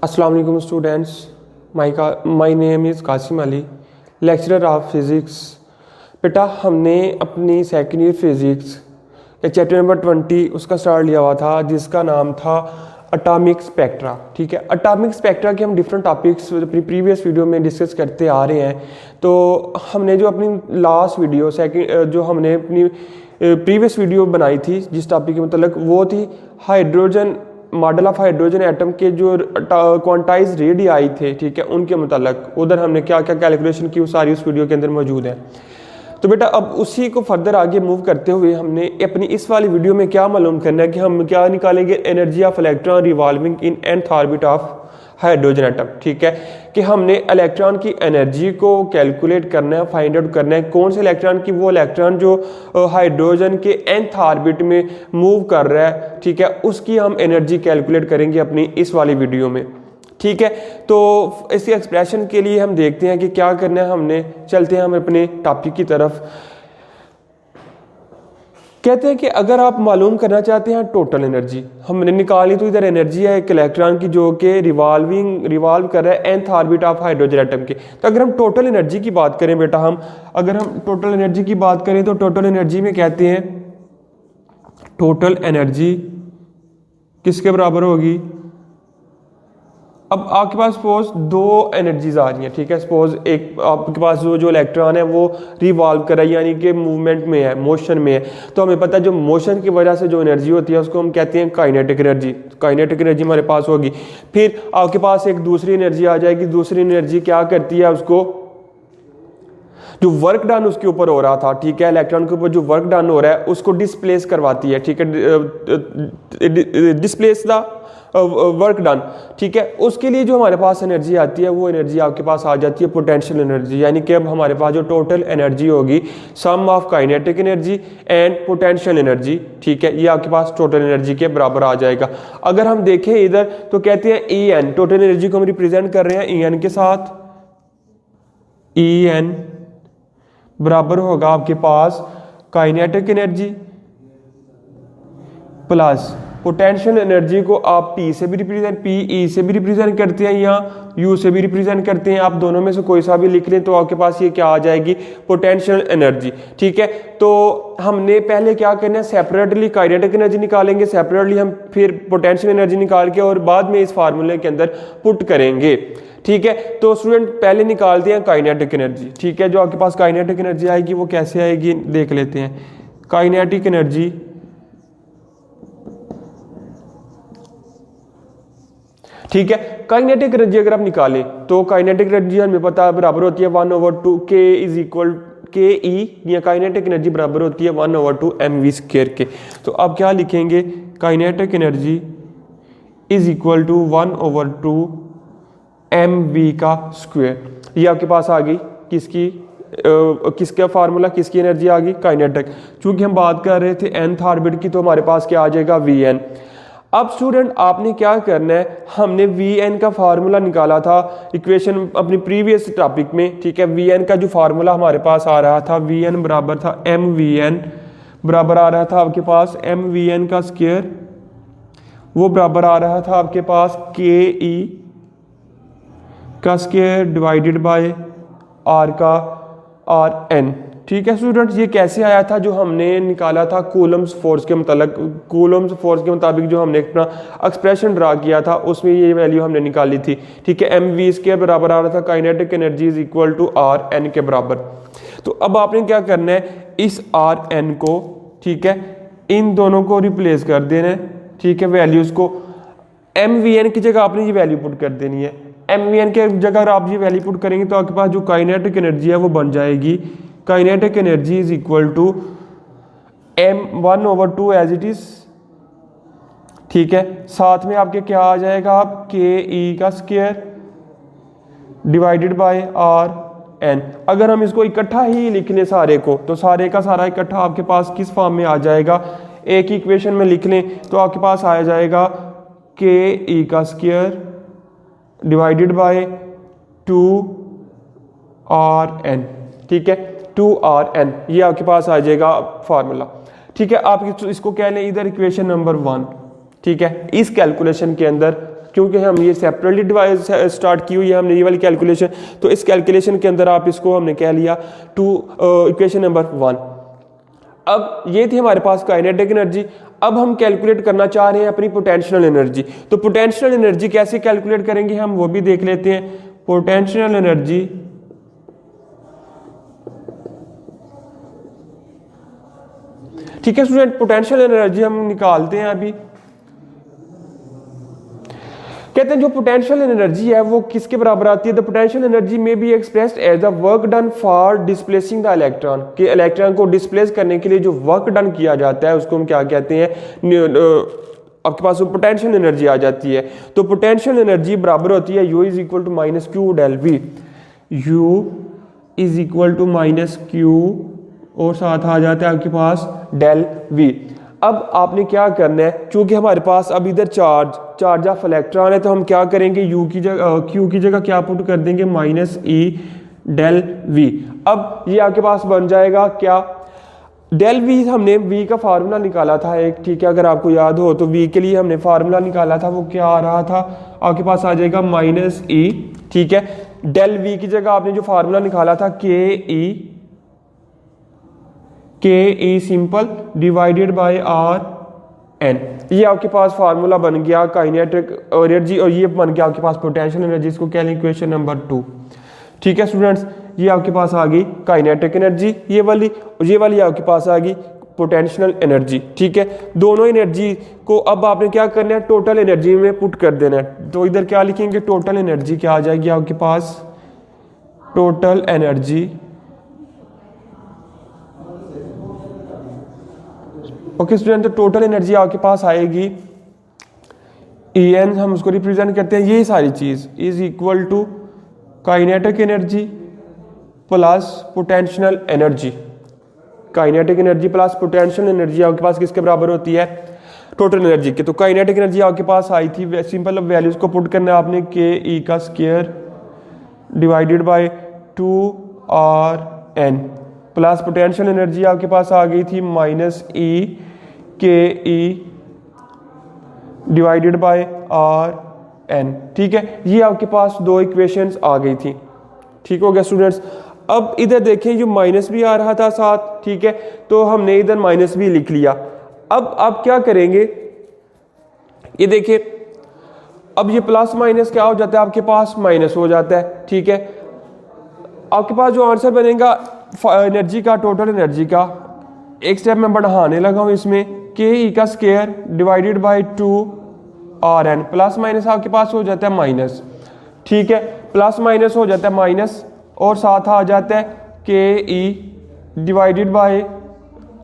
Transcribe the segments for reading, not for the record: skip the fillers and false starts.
अस्सलाम वालेकुम students, my name is Qasim Ali, lecturer of physics. बेटा हमने अपनी सेकेंड ईयर फिज़िक्स का चैप्टर नंबर 20 उसका स्टार्ट लिया हुआ था, जिसका नाम था अटामिक स्पेक्ट्रा। ठीक है, अटामिक स्पेक्ट्रा के हम डिफरेंट टॉपिक्स अपनी प्रीवियस वीडियो में डिस्कस करते आ रहे हैं। तो हमने जो अपनी लास्ट वीडियो जो हमने अपनी प्रीवियस वीडियो बनाई थी जिस टॉपिक के मतलब वो थी hydrogen, model of hydrogen atom के जो क्वांटाइज रेडी आई थे, ठीक है, उनके मतलब उधर हमने क्या क्या कैलकुलेशन की वो सारी उस वीडियो के अंदर मौजूद है। तो बेटा अब उसी को फर्दर आगे मूव करते हुए हमने अपनी इस वाली वीडियो में क्या मालूम करना है कि हम क्या निकालेंगे, energy of electron revolving in nth orbit of hydrogen atom. ठीक है, कि हमने इलेक्ट्रॉन की एनर्जी को कैलकुलेट करना है, फाइंड आउट करना है कौन से इलेक्ट्रॉन की वो इलेक्ट्रॉन जो हाइड्रोजन के nth ऑर्बिट में मूव कर रहा है, ठीक है, उसकी हम एनर्जी कैलकुलेट करेंगे अपनी इस वाली वीडियो में। ठीक है, तो इसके एक्सप्रेशन के लिए हम देखते हैं कि क्या करना है। हमने चलते हैं हम अपने टॉपिक की तरफ। कहते हैं कि अगर आप मालूम करना चाहते हैं टोटल एनर्जी हमने निकाली, तो इधर एनर्जी है एक इलेक्ट्रॉन की जो कि रिवॉल्व कर रहा है nth orbit of hydrogen atom के। तो अगर हम टोटल एनर्जी की बात करें बेटा, अगर हम टोटल एनर्जी की बात करें तो टोटल एनर्जी में कहते हैं टोटल एनर्जी किसके बराबर होगी। अब आपके पास सपोज दो एनर्जीज आ रही हैं, ठीक है, सपोज एक आपके पास जो इलेक्ट्रॉन है वो रिवॉल्व कर रहा है, यानी कि मूवमेंट में है, मोशन में है। तो हमें पता है जो मोशन की वजह से जो एनर्जी होती है उसको हम कहते हैं काइनेटिक एनर्जी। काइनेटिक एनर्जी हमारे पास होगी। फिर आपके पास एक दूसरी एनर्जी आ जाएगी। दूसरी एनर्जी क्या करती है, उसको जो वर्क डन उसके ऊपर हो रहा था, ठीक है, इलेक्ट्रॉन के ऊपर जो वर्क डन हो रहा है उसको डिस्प्लेस करवाती है। ठीक है, डिस्प्लेस द वर्क डन, ठीक है। उसके लिए जो हमारे पास एनर्जी आती है वो एनर्जी आपके पास आ जाती है पोटेंशियल एनर्जी, यानी कि अब हमारे पास जो टोटल एनर्जी होगी sum of kinetic energy and potential energy, ठीक है, ये आपके पास टोटल एनर्जी के बराबर आ जाएगा। अगर हम देखें इधर तो कहते हैं ई एन, टोटल एनर्जी को हम रिप्रेजेंट कर रहे हैं ई एन के साथ। ई एन बराबर होगा आपके पास kinetic energy plus potential energy को आप P से भी रिप्रेजेंट, PE से भी रिप्रेजेंट करते हैं या U से भी रिप्रेजेंट करते हैं। आप दोनों में से कोई सा भी लिख लें तो आपके पास ये क्या आ जाएगी, पोटेंशियल एनर्जी। ठीक है, तो हमने पहले क्या करना है, सेपरेटली काइनेटिक एनर्जी निकालेंगे, सेपरेटली हम फिर पोटेंशियल एनर्जी निकाल के और बाद में इस फार्मूले के अंदर पुट करेंगे। ठीक है, तो स्टूडेंट पहले निकालते हैं काइनेटिक एनर्जी। ठीक है, जो आपके पास काइनेटिक एनर्जी आएगी वो कैसे आएगी देख लेते हैं। काइनेटिक एनर्जी ठीक है, काइनेटिक एनर्जी अगर आप निकालें तो काइनेटिक एनर्जी हमें पता है बराबर होती है 1/2 K इज इक्वल KE, या काइनेटिक एनर्जी बराबर होती है 1/2 mv² के। तो आप क्या लिखेंगे, kinetic energy is equal to 1/2 mv का स्क्वायर। ये आपके पास आ गई किसका फार्मूला, किसकी एनर्जी आ गई, काइनेटिक। चूंकि हम बात कर रहे थे nth ऑर्बिट की, तो हमारे पास क्या आ जाएगा, Vn। अब स्टूडेंट आपने क्या करना है, हमने Vn का फार्मूला निकाला था इक्वेशन अपनी प्रीवियस टॉपिक में। ठीक है, Vn का जो फार्मूला हमारे पास आ रहा था, Vn बराबर था mVn, बराबर आ रहा था आपके पास mVn का स्क्वायर, वो बराबर आ रहा था आपके पास KE का स्क्वायर डिवाइडेड बाय R का Rn। ठीक है स्टूडेंट, ये कैसे आया था, जो हमने निकाला था कूलम्स फोर्स के मुताबिक जो हमने अपना एक्सप्रेशन ड्रा किया था उसमें ये वैल्यू हमने निकाली थी। ठीक है, mv के बराबर आ रहा था kinetic energy is equal to Rn के बराबर। तो अब आपने क्या करना है, इस Rn को, ठीक है, इन दोनों को रिप्लेस कर देना है। ठीक है, वैल्यूज को mvn की जगह आपने ये वैल्यू पुट कर देनी है। mvn के जगह अगर आप ये वैल्यू पुट करेंगे तो आपके पास जो काइनेटिक एनर्जी है वो बन जाएगी kinetic energy is equal to m1/2 as it is. ठीक है, साथ में आपके क्या आ जाएगा, आप KE का स्क्वायर डिवाइडेड बाय Rn। अगर हम इसको इकट्ठा ही लिख लें सारे को, तो सारे का सारा इकट्ठा आपके पास किस फॉर्म में आ जाएगा, एक ही इक्वेशन में लिख लें तो आपके पास आ जाएगा KE का स्क्वायर डिवाइडेड बाय 2Rn। ठीक है, 2Rn, ये आपके पास आ जाएगा फार्मूला। ठीक है, आप इसको कह लें इधर इक्वेशन नंबर 1। ठीक है, इस कैलकुलेशन के अंदर क्योंकि हम ये सेपरेटली डिवाइस स्टार्ट की हुई है हमने ये वाली कैलकुलेशन, तो इस कैलकुलेशन के अंदर आप इसको हमने कह लिया टू इक्वेशन नंबर 1। अब ये थी हमारे पास काइनेटिक एनर्जी। अब हम कैलकुलेट करना चाह रहे हैं अपनी पोटेंशियल एनर्जी। तो पोटेंशियल एनर्जी कैसे कैलकुलेट करेंगे हम वो भी देख लेते हैं। पोटेंशियल एनर्जी ठीक है स्टूडेंट, पोटेंशियल एनर्जी हम निकालते हैं अभी। कहते हैं जो पोटेंशियल एनर्जी है वो किसके बराबर आती है। The potential energy may be expressed as the work done for displacing the electron, कि इलेक्ट्रॉन को डिस्प्लेस करने के लिए जो वर्क डन किया जाता है उसको हम क्या कहते हैं, आपके पास वो पोटेंशियल एनर्जी आ जाती है। तो पोटेंशियल एनर्जी बराबर होती है U is equal to minus q del V, U is equal to minus q और साथ आ जाता है आपके पास डेल वी। अब आपने क्या करना है, चूंकि हमारे पास अब इधर चार्ज ऑफ इलेक्ट्रॉन है, तो हम क्या करेंगे क्यू की जगह क्या पुट कर देंगे माइनस ई डेल वी। अब ये आपके पास बन जाएगा क्या, डेल वी हमने वी का फार्मूला निकाला था एक, ठीक है, अगर आपको याद हो तो वी के लिए हमने फार्मूला निकाला था, वो क्या आ रहा था आपके पास आ जाएगा माइनस ई, ठीक है। डेल वी की जगह आपने जो फार्मूला निकाला था K E simple divided by R N, ये आपके पास फार्मूला बन गया काइनेटिक एनर्जी, और ये बन गया आपके पास पोटेंशियल एनर्जी। इसको कह लें इक्वेशन नंबर 2, ठीक है स्टूडेंट्स। ये आपके पास आ गई काइनेटिक एनर्जी ये वाली, और ये वाली आपके पास आ गई पोटेंशियल एनर्जी, ठीक है। दोनों एनर्जी को अब आपने क्या करना है, टोटल एनर्जी में पुट कर देना है। तो इधर क्या लिखेंगे, टोटल एनर्जी क्या आ जाएगी आपके पास, टोटल एनर्जी, ओके स्टूडेंट। तो टोटल एनर्जी आपके पास आएगी En, हम उसको रिप्रेजेंट करते हैं ये सारी चीज, is equal to kinetic energy plus potential energy. Kinetic energy plus potential energy आपके पास किसके बराबर होती है, टोटल एनर्जी के। तो काइनेटिक एनर्जी आपके पास आई थी, सिंपल वैल्यूज को पुट करना है आपने, के ई का square divided bye 2r n, plus potential energy आपके पास आ गई थी माइनस ई के E divided by R N, ठीक है। ये आपके पास दो इक्वेशंस आ गई थी, ठीक हो गया स्टूडेंट्स। अब इधर देखें ये माइनस भी आ रहा था साथ, ठीक है, तो हमने इधर माइनस भी लिख लिया। अब आप क्या करेंगे, ये देखिए अब ये प्लस माइनस क्या हो जाता है आपके पास, माइनस हो जाता है, ठीक है। आपके पास जो आंसर बनेगा एनर्जी का, टोटल एनर्जी का, एक स्टेप में बढ़ाने लगा हूं इसमें, के ई का square divided bye 2r n, plus minus आपके पास हो जाता है माइनस, ठीक है, प्लस माइनस हो जाता है माइनस, और साथ आ जाता है के E divided by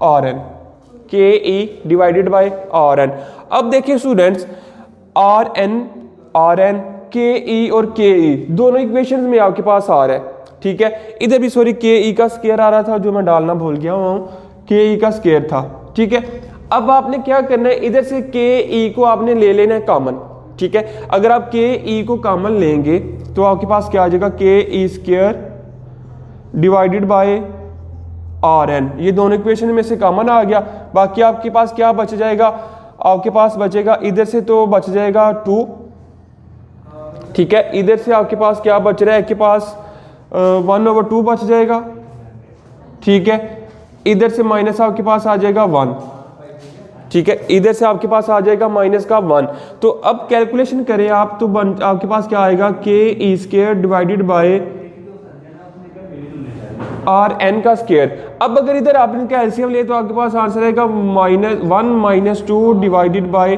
R N, के E divided by R N. अब देखिए स्टूडेंट्स, आर एन के ई और के ई दोनों इक्वेशन में आपके पास आ रहा है, ठीक है। इधर भी सॉरी के ई का स्क्वायर आ रहा था जो मैं डालना भूल गया हूँ, के ई का स्क्वायर था, ठीक है। अब आपने क्या करना है, इधर से के ई को आपने ले लेना है कॉमन, ठीक है। अगर आप के ई को कॉमन लेंगे तो आपके पास क्या आ जाएगा, K E square divided by R N, ये दोनों इक्वेशन में से कॉमन आ गया। बाकी आपके पास क्या बच जाएगा, आपके पास बचेगा इधर से तो बच जाएगा 2, ठीक है। इधर से आपके पास क्या बच रहा है, आपके पास 1/2 बच जाएगा, ठीक है। इधर से माइनस आपके पास आ जाएगा 1, ठीक है। इधर से आपके पास आ जाएगा माइनस का 1। तो अब कैलकुलेशन करें आप, तो आपके पास क्या आएगा, K E square divided by R N का स्क्वायर। अब अगर इधर आपने क्या एलसीएम ले तो आपके पास आंसर आएगा -1 - 2 डिवाइडेड बाय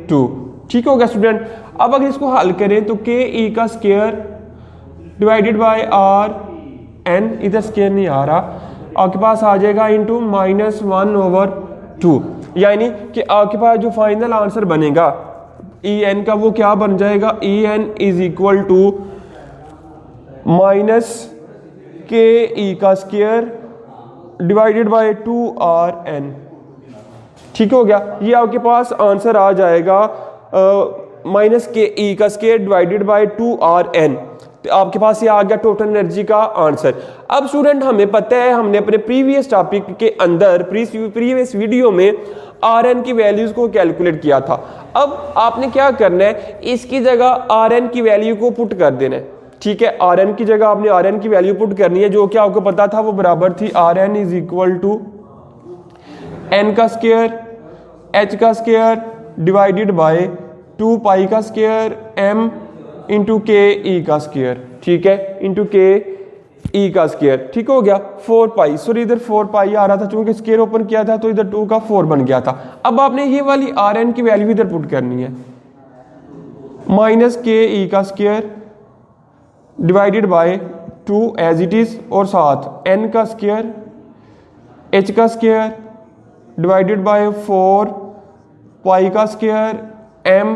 2, ठीक हो गया स्टूडेंट। अब अगर इसको हल करें तो के ई का square divided by R N, इधर स्क्वायर नहीं आ रहा, आपके पास आ जाएगा इंटू -1/2, यानी कि आपके पास जो फाइनल आंसर बनेगा ई एन का वो क्या बन जाएगा, E N is equal to minus K E का square divided bye 2r n, ठीक हो गया। ये आपके पास आंसर आ जाएगा माइनस के ई का square divided bye 2r n। तो आपके पास ये आ गया टोटल एनर्जी का आंसर। अब स्टूडेंट हमें पता है, हमने अपने प्रीवियस टॉपिक के अंदर प्रीवियस वीडियो में आर एन की वैल्यूज को कैलकुलेट किया था। अब आपने क्या करना है, इसकी जगह Rn की वैल्यू को पुट कर देना है। ठीक है, Rn की जगह आपने Rn की वैल्यू पुट करनी है, जो कि आपको पता था वो बराबर थी Rn is equal to n का स्क्वायर h का स्क्वायर डिवाइडेड बाय 2 पाई का स्क्वायर m इंटू के ई का स्क्वायर। ठीक है, इंटू के ई का स्क्वायर। ठीक हो गया, 4 पाई, सॉरी इधर 4 पाई आ रहा था, चूंकि स्क्वायर ओपन किया था तो इधर 2 का 4 बन गया था। अब आपने ये वाली Rn की वैल्यू इधर पुट करनी है, माइनस के ई का square divided by 2 as it is, और साथ n का स्क्वायर h का स्क्वायर डिवाइडेड बाय 4 पाई का स्क्वायर m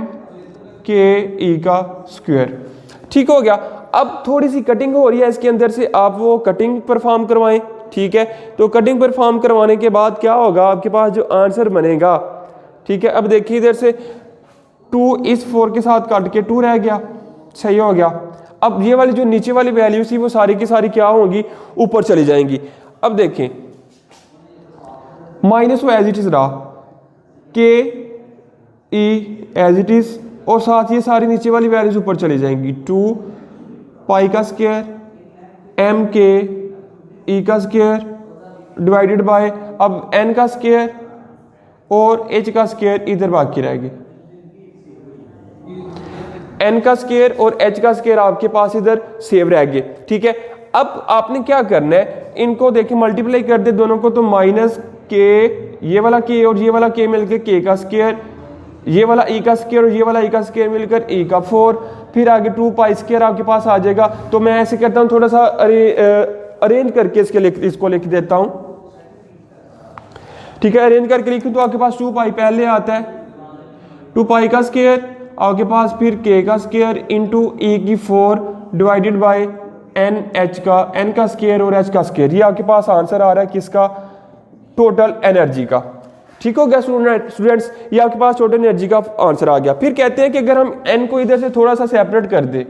के ई का स्क्वायर। ठीक हो गया। अब थोड़ी सी कटिंग हो रही है इसके अंदर से, आप वो कटिंग परफॉर्म करवाएं। ठीक है, तो कटिंग परफॉर्म करवाने के बाद क्या होगा, आपके पास जो आंसर बनेगा, ठीक है, अब देखिए इधर से 2 इस 4 के साथ काट के 2 रह गया, सही हो गया। अब ये वाली जो नीचे वाली वैल्यू थी वो सारी की सारी क्या होंगी, ऊपर चली जाएंगी। अब देखें माइनस वो एज इट इज रहा, के ई एज इट इज, और साथ ये सारी नीचे वाली वैल्यूज ऊपर चली जाएंगी। 2 पाई का स्क्वायर एम के ई का स्क्वायर डिवाइडेड बाय, अब एन का स्क्वायर और एच का स्क्वायर इधर बाकी रहेगी। एन का स्क्वायर और एच का स्क्वायर आपके पास इधर सेव रह गए। ठीक है, अब आपने क्या करना है, इनको देखिए मल्टीप्लाई कर दे दोनों को, तो माइनस के, ये वाला के और ये वाला के मिलकर के का स्क्वायर, ये वाला ई का स्क्वायर और ये वाला ई का स्क्वायर मिलकर ई का 4, फिर आगे 2 पाई स्क्वायर आपके पास आ जाएगा। तो मैं ऐसे करता हूँ, थोड़ा सा अरेंज करके इसको लिख देता हूँ। ठीक है, अरेंज करके लिखूँ तो आपके पास 2 पाई पहले आता है, 2 पाई का स्क्वायर आपके पास, फिर के का स्क्वायर इंटू ई की 4 डिवाइडेड बाय एन एच का, एन का स्क्वायर और एच का स्क्वायर। ये आपके पास आंसर आ रहा है किसका, टोटल एनर्जी का। ठीक हो गया स्टूडेंट्स, ये आपके पास टोटल एनर्जी का आंसर आ गया। फिर कहते हैं कि अगर हम एन को इधर से थोड़ा सा सेपरेट कर दे,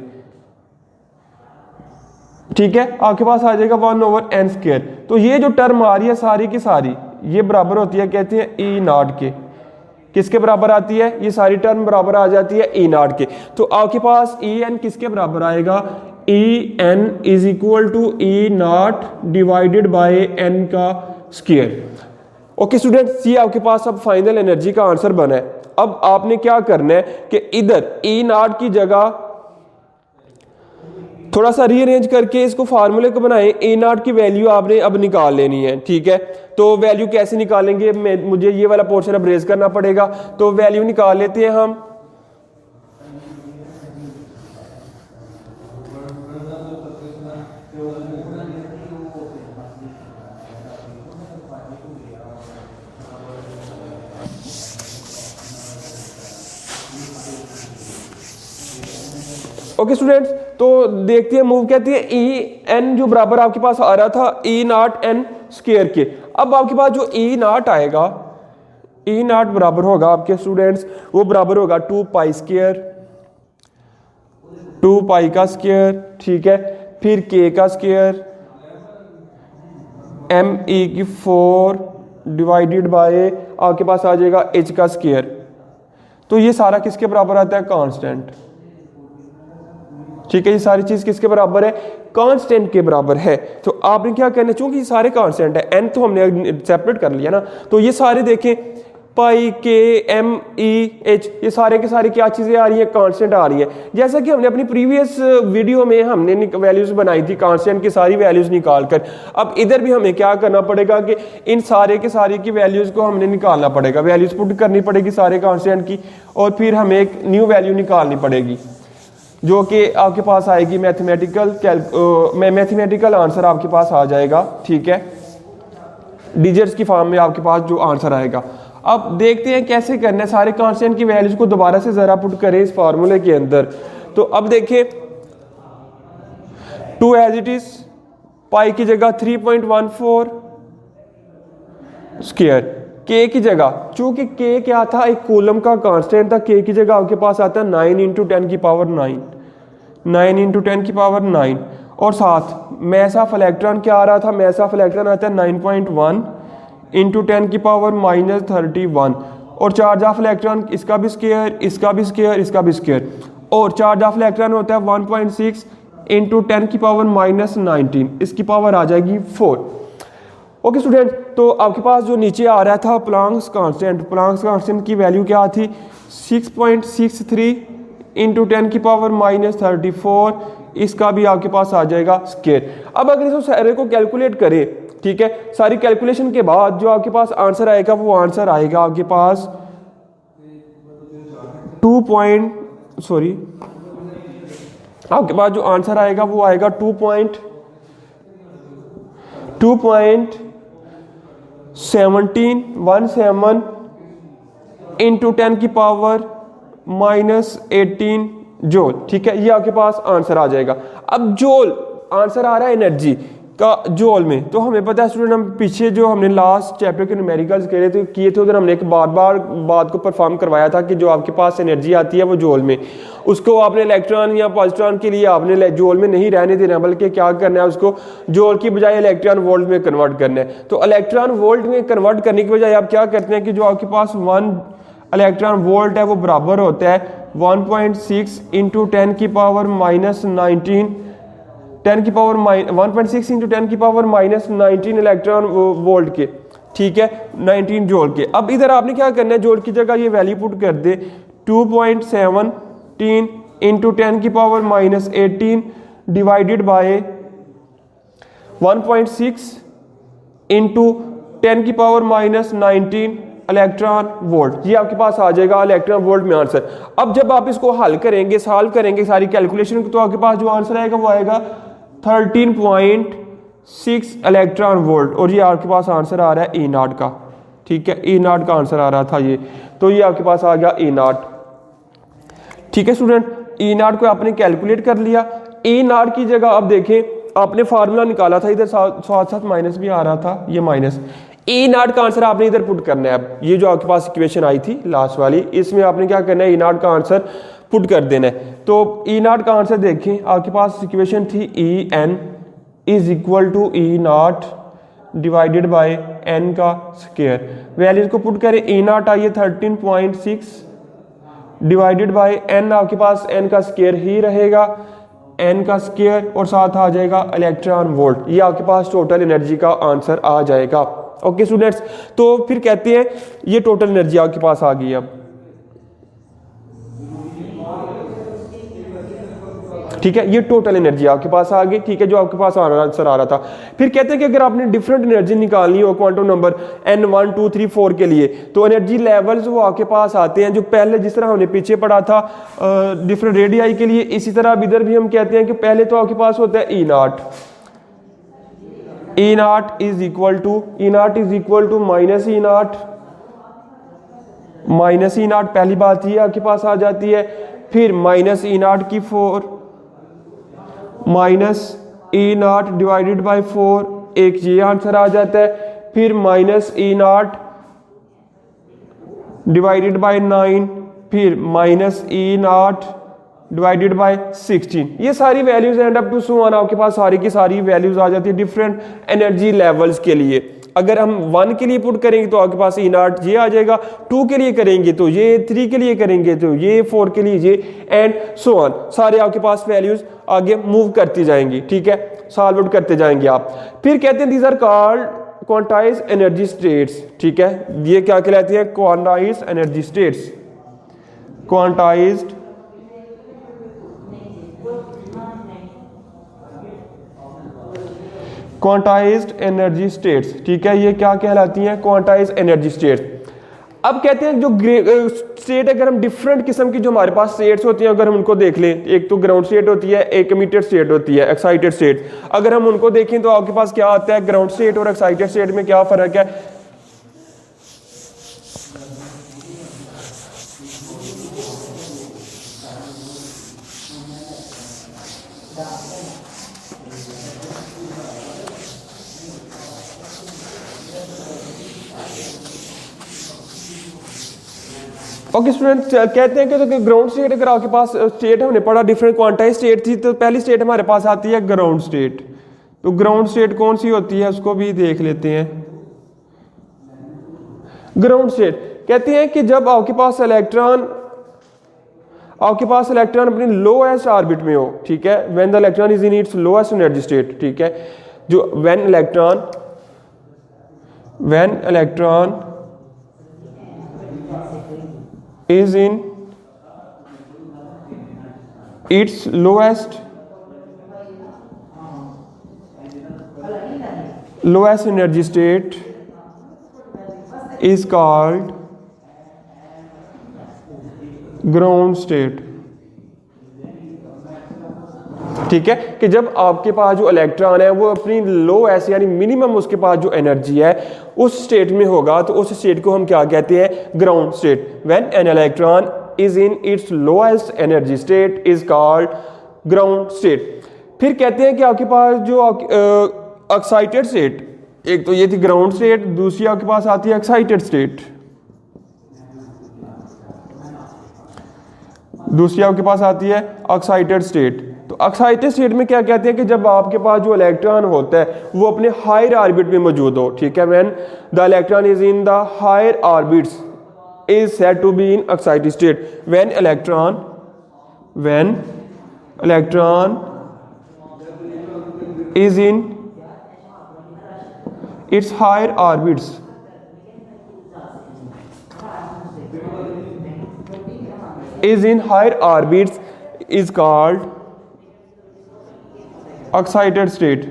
ठीक है, आपके पास आ जाएगा 1/n स्क्वायर। तो ये जो टर्म आ रही है सारी की सारी ये बराबर होती है, कहते हैं ई नॉट के। किसके बराबर आती है, ये सारी टर्म बराबर आ जाती है ई नॉट के। तो आपके पास ई एन किसके बराबर आएगा, E N is equal to E nought divided by N का स्क्वायर। ओके स्टूडेंट्स, ये आपके पास अब फाइनल एनर्जी का आंसर बना है। अब आपने क्या करना है कि इधर ई नॉट की जगह थोड़ा सा रीअरेंज करके इसको फार्मूले को बनाएं। ए नॉट की वैल्यू आपने अब निकाल लेनी है। ठीक है, तो वैल्यू कैसे निकालेंगे, मुझे ये वाला पोर्शन अब रेज करना पड़ेगा। तो वैल्यू निकाल लेते हैं हम। ओके स्टूडेंट्स, तो देखते हैं मूव कहती है ई एन जो बराबर आपके पास आ रहा था ई नॉट एन स्क्वायर के। अब आपके पास जो ई नॉट आएगा, ई नॉट बराबर होगा आपके स्टूडेंट्स, वो बराबर होगा 2 पाई स्क्वायर, 2 पाई का स्क्वायर, ठीक है, फिर के का स्क्वायर एम ई की 4 डिवाइडेड बाय आपके पास आ जाएगा एच का स्क्वायर। तो ये सारा किसके बराबर आता है, कांस्टेंट। ठीक है, ये सारी चीज किसके बराबर है, कांस्टेंट के बराबर है। तो आपने क्या करना है, चूंकि ये सारे कांस्टेंट है, एन तो हमने सेपरेट कर लिया ना, तो ये सारे देखें पाई के एम ई एच, ये सारे के सारे क्या चीजें आ रही है, कांस्टेंट आ रही है। जैसा कि हमने अपनी प्रीवियस वीडियो में हमने वैल्यूज बनाई थी कांस्टेंट की सारी वैल्यूज निकाल कर। अब इधर भी हमें क्या करना पड़ेगा कि इन सारे के सारे की वैल्यूज को हमने निकालना पड़ेगा, वैल्यूज पुट करनी पड़ेगी सारे कांस्टेंट की, और फिर हमें एक न्यू वैल्यू निकालनी पड़ेगी जो कि आपके पास आएगी मैथमेटिकल आंसर आपके पास आ जाएगा। ठीक है, डिजिट्स की फॉर्म में आपके पास जो आंसर आएगा। अब देखते हैं कैसे करना है, सारे कांस्टेंट की वैल्यूज को दोबारा से जरा पुट करें इस फार्मूले के अंदर। तो अब देखें 2 एज इट इज, पाई की जगह 3.14 स्क्वायर, के की जगह, चूंकि के क्या था, एक कूलम का कांस्टेंट था, के की जगह आपके पास आता है 9 × 10 की पावर 9, 9 × 10 की पावर 9, और साथ मैस ऑफ इलेक्ट्रॉन क्या आ रहा था, मैस ऑफ इलेक्ट्रॉन आता है 9.1 × 10 की पावर -31, और चार्ज ऑफ इलेक्ट्रॉन इसका भी स्क्वायर, इसका भी स्क्वायर, इसका भी स्क्वायर, और चार्ज ऑफ इलेक्ट्रॉन होता है 1.6 इंटू 10 की पावर -19, इसकी पावर आ जाएगी 4। ओके स्टूडेंट, तो आपके पास जो नीचे आ रहा था प्लांक्स कांस्टेंट की वैल्यू क्या थी 6.63 इंटू 10 की पावर -34, इसका भी आपके पास आ जाएगा स्क्वायर। अब अगर इसको सारे को कैलकुलेट करें, ठीक है, सारी कैलकुलेशन के बाद जो आपके पास आंसर आएगा वो आंसर आएगा आपके पास आपके पास जो आंसर आएगा वो आएगा 2.17 इंटू 10 की पावर -18 जूल। ठीक है, ये आपके पास आंसर आ जाएगा। अब जूल आंसर आ रहा है एनर्जी का जूल में, तो हमें पता है स्टूडेंट, हम पीछे जो हमने लास्ट चैप्टर के न्यूमेरिकल्स किए थे उधर हमने एक बार बात को परफॉर्म करवाया था कि जो आपके पास एनर्जी आती है वो जूल में, उसको आपने इलेक्ट्रॉन या पॉजिट्रॉन के लिए आपने जूल में नहीं रहने देना, बल्कि क्या करना है, उसको जूल की बजाय इलेक्ट्रॉन वोल्ट में कन्वर्ट करना है। तो इलेक्ट्रॉन वोल्ट में कन्वर्ट करने की बजाय आप क्या करते हैं कि जो आपके पास 1 इलेक्ट्रॉन वोल्ट है वो बराबर होता है 1.6 इंटू 10 की पावर -19 10 की पावर 1.6 इंटू 10 की पावर -19 इलेक्ट्रॉन वोल्ट के, ठीक है, 19 जूल के। अब इधर आपने क्या करना है, जूल की जगह ये वैल्यू पुट कर दे 2.17 इंटू 10 की पावर -18 डिवाइडेड बाय 1.6 इंटू 10 की पावर -19 इलेक्ट्रॉन वोल्ट। ये आपके पास आ जाएगा इलेक्ट्रॉन वोल्ट में आंसर। अब जब आप इसको हल करेंगे, सॉल्व करेंगे सारी कैलकुलेशन, तो आपके पास जो आंसर आएगा वो आएगा 13.6 इलेक्ट्रॉन वोल्ट, और ये आपके पास आंसर आ रहा है ई नॉट का। ठीक है, ई नॉट का आंसर आ रहा था ये, तो ये आपके पास आ गया ई नॉट। ठीक है स्टूडेंट, ई नॉट को आपने कैलकुलेट कर लिया। ई नॉट की जगह आप देखें, आपने फार्मूला निकाला था, इधर साथ साथ माइनस भी आ रहा था, ये माइनस। ई नॉट का आंसर आपने इधर पुट करना है। अब ये जो आपके पास इक्वेशन आई थी लास्ट वाली, इसमें आपने क्या करना है, ई नॉट का आंसर पुट कर देना है। तो ई नॉट का आंसर देखें, आपके पास इक्वेशन थी E N is equal to E nought divided by N का स्क्वायर। वैल्यूज को पुट करें, ई नॉट आई है 13.6 डिवाइडेड बाय एन, आपके पास एन का स्क्वायर ही रहेगा, एन का स्क्वायर, और साथ आ जाएगा इलेक्ट्रॉन वोल्ट। ये आपके पास टोटल एनर्जी का आंसर आ जाएगा। ओके स्टूडेंट्स, तो फिर कहते हैं ये टोटल एनर्जी आपके पास आ गई। अब ठीक है, ये टोटल एनर्जी आपके पास आ गई। ठीक है, जो आपके पास आंसर आ रहा था। फिर कहते हैं कि अगर आपने डिफरेंट एनर्जी निकालनी हो क्वांटम नंबर n1 2 3 4 के लिए, तो एनर्जी लेवल्स वो आपके पास आते हैं जो पहले जिस तरह हमने पीछे पढ़ा था डिफरेंट रेडियाई के लिए, इसी तरह अब इधर भी हम कहते हैं कि पहले तो आपके पास होता है E naught is equal to minus E naught, पहली बात ये आपके पास आ जाती है। फिर माइनस ई नॉट की 4 minus E nought divided by 4, एक ये आंसर आ जाता है। फिर minus E nought divided by 9, फिर minus E nought divided by 16। ये सारी values and up to so on आपके पास सारी की सारी वैल्यूज आ जाती है डिफरेंट एनर्जी लेवल्स के लिए। अगर हम 1 के लिए पुट करेंगे तो आपके पास ई नॉट ये आ जाएगा, 2 के लिए करेंगे तो ये, 3 के लिए करेंगे तो ये, 4 के लिए ये, एंड सो ऑन। सारे आपके पास वैल्यूज आगे मूव करती जाएंगी। ठीक है, सॉल्व आउट करते जाएंगे आप। फिर कहते हैं these are called quantised energy states. ठीक है, ये क्या कहलाती है, quantised energy states. Quantised quantised energy states. ठीक है, ये क्या कहलाती हैं, क्वांटाइज्ड एनर्जी स्टेट्स। अब कहते हैं जो स्टेट, अगर हम डिफरेंट किस्म की जो हमारे पास स्टेट्स होती हैं, अगर हम उनको देख लें, एक तो ग्राउंड स्टेट होती है, एक इमिटेड स्टेट होती है, एक्साइटेड स्टेट। अगर हम उनको देखें तो आपके पास क्या आता है, ग्राउंड स्टेट और एक्साइटेड स्टेट में क्या फर्क है। ओके स्टूडेंट, कहते हैं कि तो ग्राउंड स्टेट, अगर आपके पास स्टेट हमने पढ़ा डिफरेंट क्वांटाइज स्टेट थी, तो पहली स्टेट हमारे पास आती है ग्राउंड स्टेट। तो ग्राउंड स्टेट कौन सी होती है उसको भी देख लेते हैं। ग्राउंड स्टेट कहते हैं कि जब आपके पास इलेक्ट्रॉन अपनी लोएस्ट ऑर्बिट में हो, ठीक है, when the electron is in it's lowest energy state, ठीक है, जो when electron is in it's lowest energy state is called ground state. ठीक है, कि जब आपके पास जो इलेक्ट्रॉन है वो अपनी लोएस्ट यानी मिनिमम उसके पास जो एनर्जी है उस स्टेट में होगा, तो उस स्टेट को हम क्या कहते हैं, ground state. When an electron is in it's lowest energy state is called ground state. फिर कहते हैं कि आपके पास जो एक्साइटेड स्टेट, एक तो ये थी ग्राउंड स्टेट, दूसरी आपके पास आती है एक्साइटेड स्टेट। दूसरी आपके पास आती है एक्साइटेड स्टेट। तो एक्साइटेड स्टेट में क्या कहते हैं कि जब आपके पास जो इलेक्ट्रॉन होता है वो अपने हायर ऑर्बिट में मौजूद हो, ठीक है, when the electron is in the higher orbits is said to be in excited state. When electron is in its higher orbits is called excited state।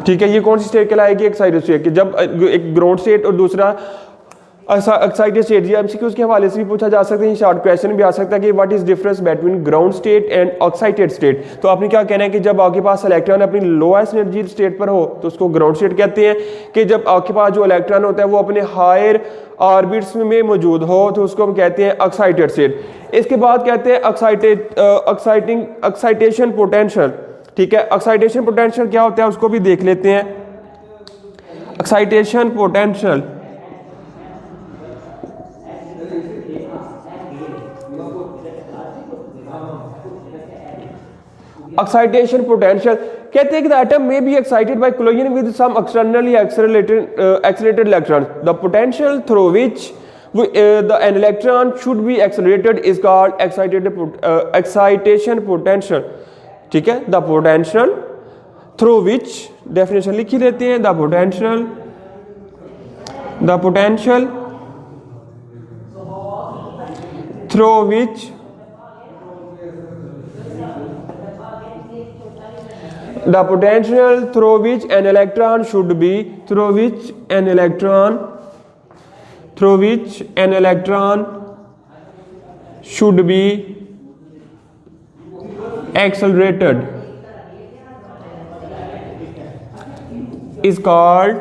ठीक है, ये कौन सी स्टेट कहलाएगी, एक्साइटेड स्टेट। कि जब एक ग्राउंड स्टेट और दूसरा एक्साइटेड स्टेट। जी एमसीक्यूज के हवाले से भी पूछा जा सकता है, शॉर्ट क्वेश्चन भी आ सकता है कि what is difference between ground state and excited state. तो आपने क्या कहना है कि जब आपके पास इलेक्ट्रॉन अपनी लोएस्ट एनर्जी स्टेट पर हो तो उसको ग्राउंड स्टेट कहते हैं, कि जब आपके पास जो इलेक्ट्रॉन होता है वो अपने हायर ऑर्बिट्स में मौजूद हो तो उसको हम कहते हैं एक्साइटेड स्टेट। इसके बाद कहते हैं एक्साइटेशन पोटेंशियल। ठीक है, एक्साइटेशन पोटेंशियल क्या होता है उसको भी देख लेते हैं। एक्साइटेशन पोटेंशियल कहते हैं कि the atom may be excited by collision with some externally accelerated electrons. The potential through which an electron should be accelerated is called excitation potential. ठीक है, the potential through which, definition लिखी रहती है, the potential through which an electron should be accelerated is called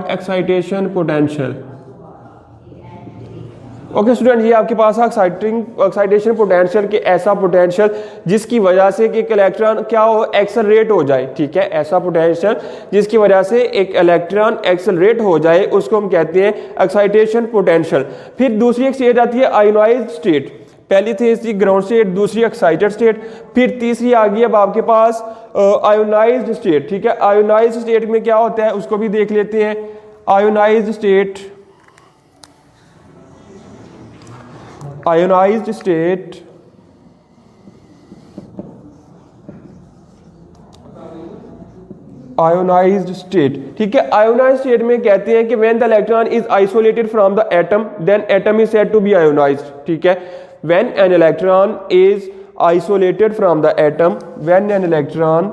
excitation potential. Okay student, ये आपके पास है excitation potential के ऐसा पोटेंशियल जिसकी वजह से कि एक इलेक्ट्रॉन क्या हो, एक्सेलरेट हो जाए। ठीक है, ऐसा पोटेंशियल जिसकी वजह से एक इलेक्ट्रॉन एक्सेलरेट हो जाए उसको हम कहते हैं एक्साइटेशन पोटेंशियल। फिर दूसरी एक स्टेज आती है आयोनाइज्ड स्टेट। पहली थी इसकी ग्राउंड स्टेट, दूसरी एक्साइटेड स्टेट, फिर तीसरी आ गई अब आपके पास आयोनाइज्ड स्टेट। ठीक है, आयोनाइज्ड स्टेट में क्या होता है उसको भी देख लेते हैं। आयोनाइज्ड स्टेट ठीक है, आयोनाइज्ड स्टेट में कहते हैं कि when the electron is isolated from the atom then atom is said to be ionised. ठीक है, when an electron is isolated from the atom, when an electron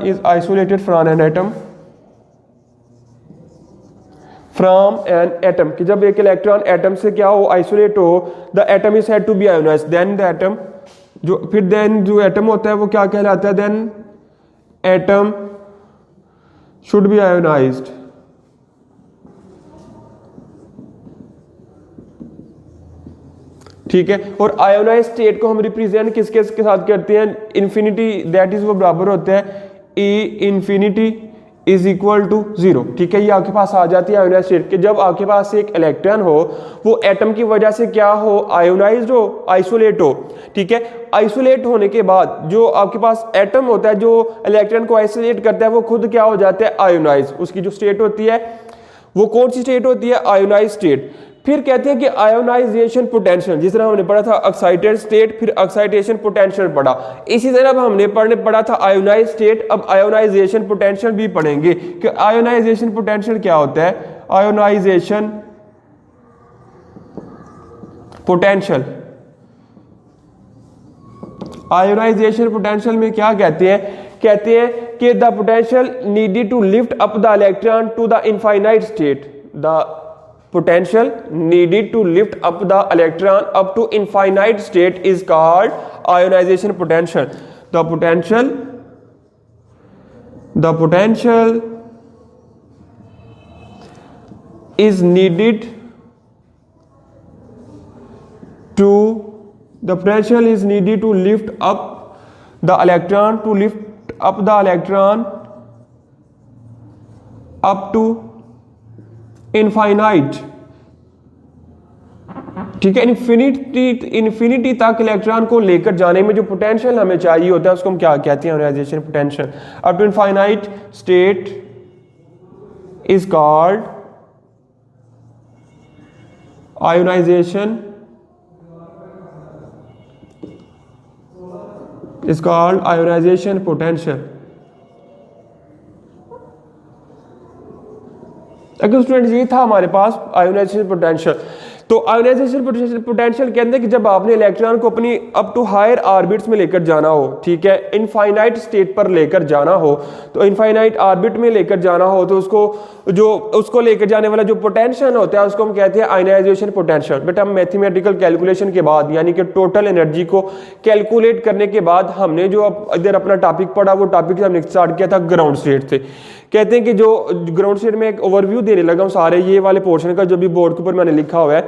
is isolated from an atom कि जब एक electron atom से क्या हो, isolate हो, the atom is said to be ionized. Then the atom जो एटम होता है वो क्या कहलाता है, then atom should be ionised. ठीक है। और आयोनाइज स्टेट को हम रिप्रेजेंट किसके साथ करते हैं, इन्फिनिटी, दैट इज वो बराबर होता है ई इन्फिनिटी इज इक्वल टू 0। ठीक है, ये आपके पास आ जाती है आयोनाइज स्टेट के जब आपके पास एक इलेक्ट्रॉन हो वो एटम की वजह से क्या हो, आयोनाइज्ड हो, आइसोलेट हो। ठीक है, आइसोलेट होने के बाद जो आपके पास एटम होता है जो इलेक्ट्रॉन को आइसोलेट करता है वो खुद क्या हो जाता है, आयोनाइज। उसकी जो स्टेट होती है वो कौन सी स्टेट होती है, आयोनाइज स्टेट। फिर कहते हैं कि आयोनाइजेशन पोटेंशियल, जिस तरह हमने पढ़ा था एक्साइटेड स्टेट, फिर एक्साइटेशन पोटेंशियल पढ़ा, इसी तरह हमने पढ़ा था आयोनाइज स्टेट। अब आयोनाइजेशन पोटेंशियल भी पढ़ेंगे कि आयोनाइजेशन पोटेंशियल क्या होता है। आयोनाइजेशन पोटेंशियल, आयोनाइजेशन पोटेंशियल में क्या कहते हैं कि the potential needed to lift up the electron to the infinite state, the potential needed to lift up the electron up to infinite state is called ionization potential. The potential is needed to lift up the electron up to infinite. ठीक है, infinity तक electron को लेकर जाने में जो potential हमें चाहिए होता है उसको हम क्या कहते हैं, ionization potential. Up to infinite state is called ionization potential. अगर स्टूडेंट्स ये था हमारे पास आयोनाइजेशन पोटेंशियल। तो आयोनाइजेशन पोटेंशियल कहते हैं कि जब आपने इलेक्ट्रॉन को अपनी अप टू हायर ऑर्बिट्स में लेकर जाना हो, ठीक है, इनफाइनाइट स्टेट पर लेकर जाना हो, तो इनफाइनाइट ऑर्बिट में लेकर जाना हो तो उसको लेकर जाने वाला जो पोटेंशियल होता है उसको हम कहते हैं आयोनाइजेशन पोटेंशियल। बेटा हम मैथमेटिकल कैलकुलेशन के बाद यानी कि टोटल एनर्जी को कैलकुलेट करने के बाद हमने जो इधर अपना टॉपिक पढ़ा वो टॉपिक हमने स्टार्ट किया था ग्राउंड स्टेट से। कहते हैं कि जो ग्राउंड स्टेट में एक ओवरव्यू देने लगा हूं सारे ये वाले पोर्शन का जो भी बोर्ड के ऊपर मैंने लिखा हुआ है।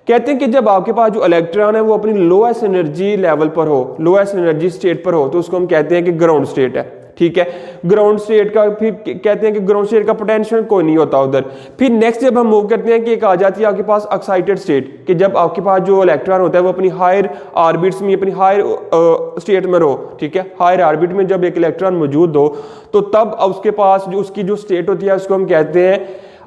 कहते हैं कि जब आपके पास जो इलेक्ट्रॉन है वो अपनी लोएस्ट एनर्जी लेवल पर हो, लोएस्ट एनर्जी स्टेट पर हो, तो उसको हम कहते हैं कि ग्राउंड स्टेट है। ठीक है, ग्राउंड स्टेट का फिर कहते हैं कि ग्राउंड स्टेट का पोटेंशियल कोई नहीं होता उधर। फिर नेक्स्ट जब हम मूव करते हैं कि एक आ जाती है आपके पास एक्साइटेड स्टेट, कि जब आपके पास जो इलेक्ट्रॉन होता है वो अपनी हायर ऑर्बिट्स में, अपनी हायर स्टेट में रहो। ठीक है, हायर ऑर्बिट में जब एक इलेक्ट्रॉन मौजूद हो तो तब उसके पास जो उसकी जो स्टेट होती है उसको हम कहते हैं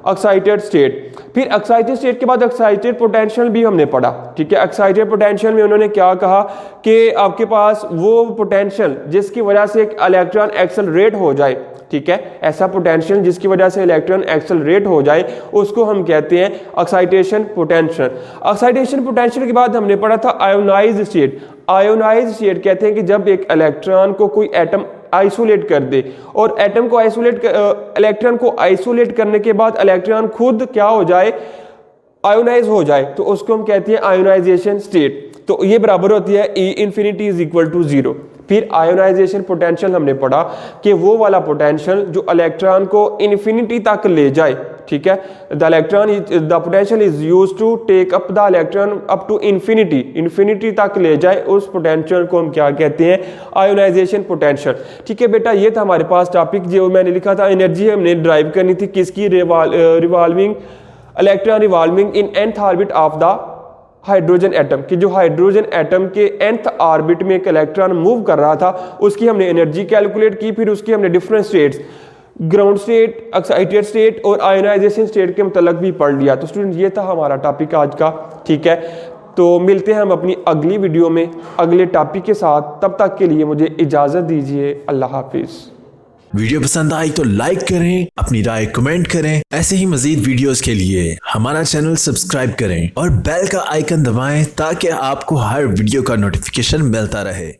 एक्साइटेड स्टेट। फिर एक्साइटेड स्टेट के बाद एक्साइटेड पोटेंशियल भी हमने पढ़ा। ठीक है, एक्साइटेड पोटेंशियल में उन्होंने क्या कहा कि आपके पास वो पोटेंशियल जिसकी वजह से एक इलेक्ट्रॉन एक्सेलरेट हो जाए, ठीक है, ऐसा पोटेंशियल जिसकी वजह से इलेक्ट्रॉन एक्सेलरेट हो जाए उसको हम कहते हैं एक्साइटेशन पोटेंशियल। एक्साइटेशन पोटेंशियल के बाद हमने पढ़ा था आयोनाइज्ड स्टेट। आयोनाइज्ड स्टेट कहते हैं कि जब एक इलेक्ट्रॉन को कोई एटम आइसोलेट कर दे और एटम को इलेक्ट्रॉन को आइसोलेट करने के बाद इलेक्ट्रॉन खुद क्या हो जाए, आयोनाइज हो जाए, तो उसको हम कहते हैं आयोनाइजेशन स्टेट। तो ये बराबर होती है E infinity is equal to 0। फिर आयोनाइजेशन पोटेंशियल हमने पढ़ा कि वो वाला पोटेंशियल जो इलेक्ट्रॉन को इन्फिनिटी तक ले जाए। ठीक है, the potential is used to take up the electron up to infinity तक ले जाए, उस पोटेंशियल को हम क्या कहते हैं, आयोनाइजेशन पोटेंशियल। ठीक है बेटा, ये था हमारे पास टॉपिक जो मैंने लिखा था, एनर्जी हमने ड्राइव करनी थी किसकी, revolving electron revolving in nth orbit of the hydrogen atom, कि जो हाइड्रोजन एटम के nth ऑर्बिट में एक इलेक्ट्रॉन मूव कर रहा था उसकी हमने एनर्जी कैलकुलेट की। फिर उसकी हमने different states, ground state, excited state और आयोनाइजेशन स्टेट के मतलब भी पढ़ लिया। तो स्टूडेंट ये था हमारा टॉपिक आज का। ठीक है, तो मिलते हैं हम अपनी अगली वीडियो में अगले टॉपिक के साथ। तब तक के लिए मुझे इजाजत दीजिए। अल्लाह हाफिज। वीडियो पसंद आई तो लाइक करें, अपनी राय कमेंट करें। ऐसे ही मजीद वीडियोस के लिए हमारा चैनल सब्सक्राइब करें और बेल का आइकन दबाएं ताकि आपको हर वीडियो का नोटिफिकेशन मिलता रहे।